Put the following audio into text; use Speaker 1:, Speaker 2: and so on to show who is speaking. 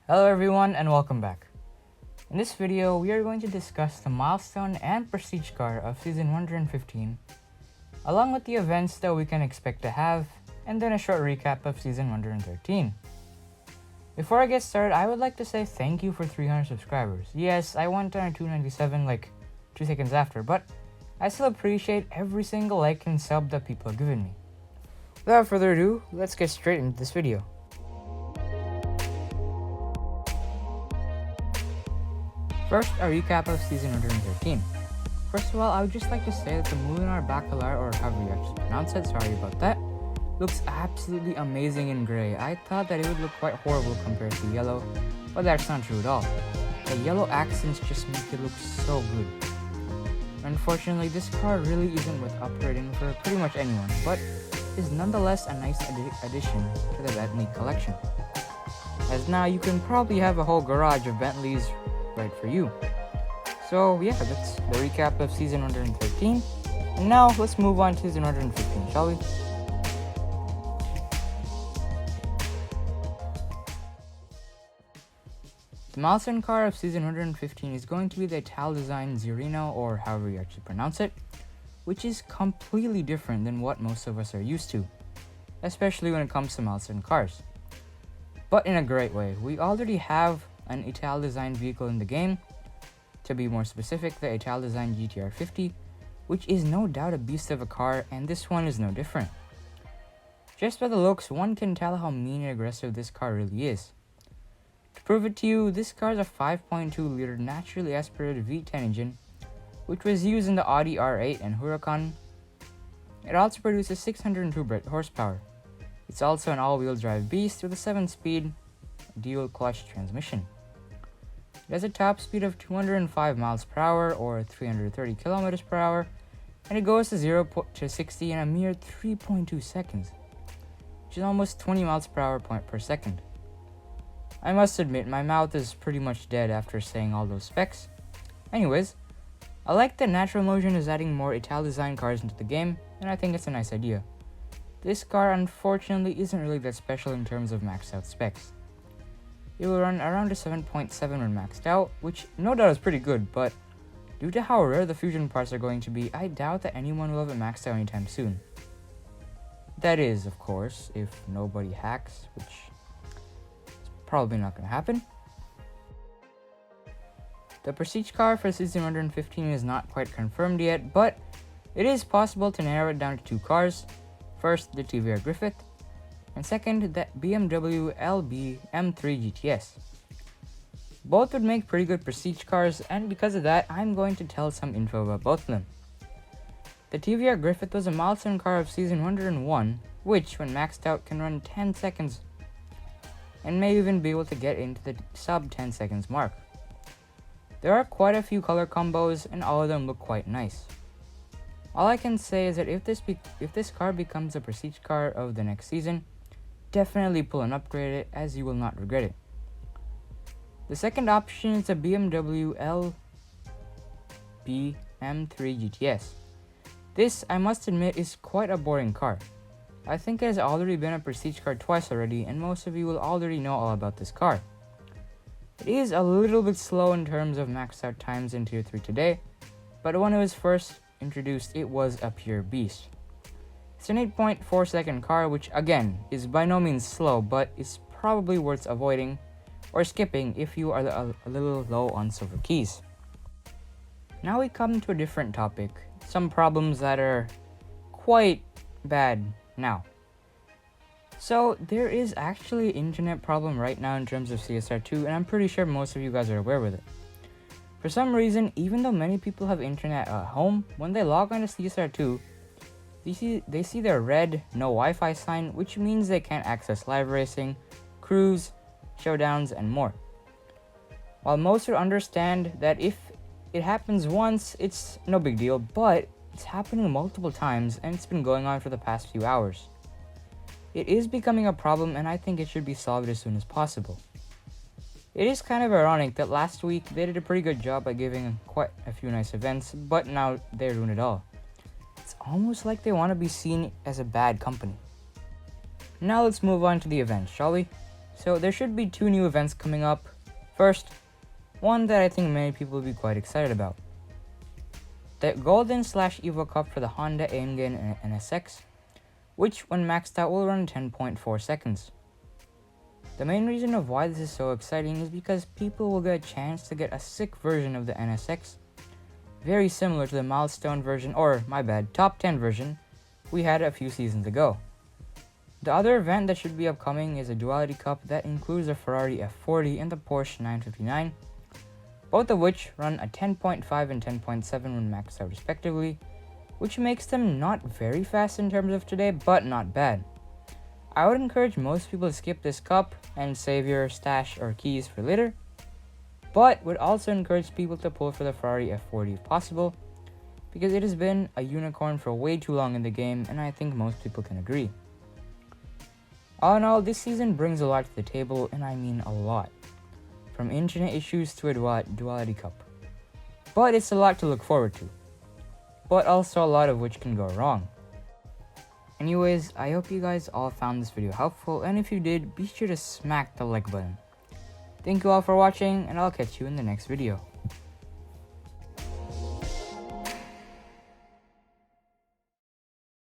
Speaker 1: Hello everyone and welcome back. In this video, we are going to discuss the milestone and prestige car of Season 115, along with the events that we can expect to have, and then a short recap of Season 113. Before I get started, I would like to say thank you for 300 subscribers. Yes, I went down to 297 like 2 seconds after, but I still appreciate every single like and sub that people have given me. Without further ado, let's get straight into this video. First, a recap of Season 113. First of all, I would just like to say that the Mulinar Bacalar, or however you actually pronounce it, sorry about that, looks absolutely amazing in grey. I thought that it would look quite horrible compared to yellow, but that's not true at all. The yellow accents just make it look so good. Unfortunately, this car really isn't worth upgrading for pretty much anyone, but is nonetheless a nice addition to the Bentley collection, as now you can probably have a whole garage of Bentleys right for you. So yeah, that's the recap of Season 113, and now let's move on to Season 115, shall we? The milestone car of Season 115 is going to be the Italdesign Zirino, or however you actually pronounce it, which is completely different than what most of us are used to, especially when it comes to milestone cars. But in a great way. We already have an Italdesign vehicle in the game, to be more specific, the Italdesign GTR 50, which is no doubt a beast of a car, and this one is no different. Just by the looks, one can tell how mean and aggressive this car really is. To prove it to you, this car is a 5.2 liter naturally aspirated V10 engine, which was used in the Audi R8 and Huracan. It also produces 602 horsepower. It's also an all-wheel drive beast with a 7-speed dual clutch transmission. It has a top speed of 205 miles per hour or 330 kilometers per hour, and it goes to 0 to 60 in a mere 3.2 seconds, which is almost 20 miles per hour per second. I must admit, my mouth is pretty much dead after saying all those specs. Anyways, I like that Natural Motion is adding more Italdesign cars into the game, and I think it's a nice idea. This car unfortunately isn't really that special in terms of maxed out specs. It will run around a 7.7 when maxed out, which no doubt is pretty good, but due to how rare the fusion parts are going to be, I doubt that anyone will have it maxed out anytime soon. That is, of course, if nobody hacks, which is probably not going to happen. The Prestige car for Season 115 is not quite confirmed yet, but it is possible to narrow it down to two cars. First, the TVR Griffith, and second, the BMW LB M3 GTS. Both would make pretty good prestige cars, and because of that, I'm going to tell some info about both of them. The TVR Griffith was a milestone car of Season 101, which, when maxed out, can run 10 seconds, and may even be able to get into the sub 10 seconds mark. There are quite a few color combos, and all of them look quite nice. All I can say is that if this car becomes a prestige car of the next season, definitely pull and upgrade it, as you will not regret it. The second option is the BMW LB M3 GTS. This, I must admit, is quite a boring car. I think it has already been a prestige car twice already, and most of you will already know all about this car. It is a little bit slow in terms of maxed out times in Tier 3 today, but when it was first introduced, it was a pure beast. It's an 8.4 second car, which again is by no means slow, but is probably worth avoiding or skipping if you are a little low on silver keys. Now we come to a different topic, some problems that are quite bad now. So there is actually an internet problem right now in terms of CSR2, and I'm pretty sure most of you guys are aware with it. For some reason, even though many people have internet at home, when they log on to CSR2, they see their red no Wi-Fi sign, which means they can't access live racing, crews, showdowns, and more. While most would understand that if it happens once, it's no big deal, but it's happening multiple times, and it's been going on for the past few hours. It is becoming a problem, and I think it should be solved as soon as possible. It is kind of ironic that last week they did a pretty good job by giving quite a few nice events, but now they ruin it all. It's almost like they want to be seen as a bad company. Now let's move on to the events, shall we? So there should be 2 new events coming up. First, one that I think many people will be quite excited about. The Golden/Evo Cup for the Honda AMG NSX, which when maxed out will run 10.4 seconds. The main reason of why this is so exciting is because people will get a chance to get a sick version of the NSX, very similar to the milestone version, or my bad, top 10 version we had a few seasons ago. The other event that should be upcoming is a Duality Cup that includes the Ferrari F40 and the Porsche 959, both of which run a 10.5 and 10.7 when maxed out respectively, which makes them not very fast in terms of today, but not bad. I would encourage most people to skip this cup and save your stash or keys for later, but would also encourage people to pull for the Ferrari F40 if possible, because it has been a unicorn for way too long in the game, and I think most people can agree. All in all, this season brings a lot to the table, and I mean a lot. From internet issues to a Duality Cup. But it's a lot to look forward to. But also a lot of which can go wrong. Anyways, I hope you guys all found this video helpful, and if you did, be sure to smack the like button. Thank you all for watching, and I'll catch you in the next video.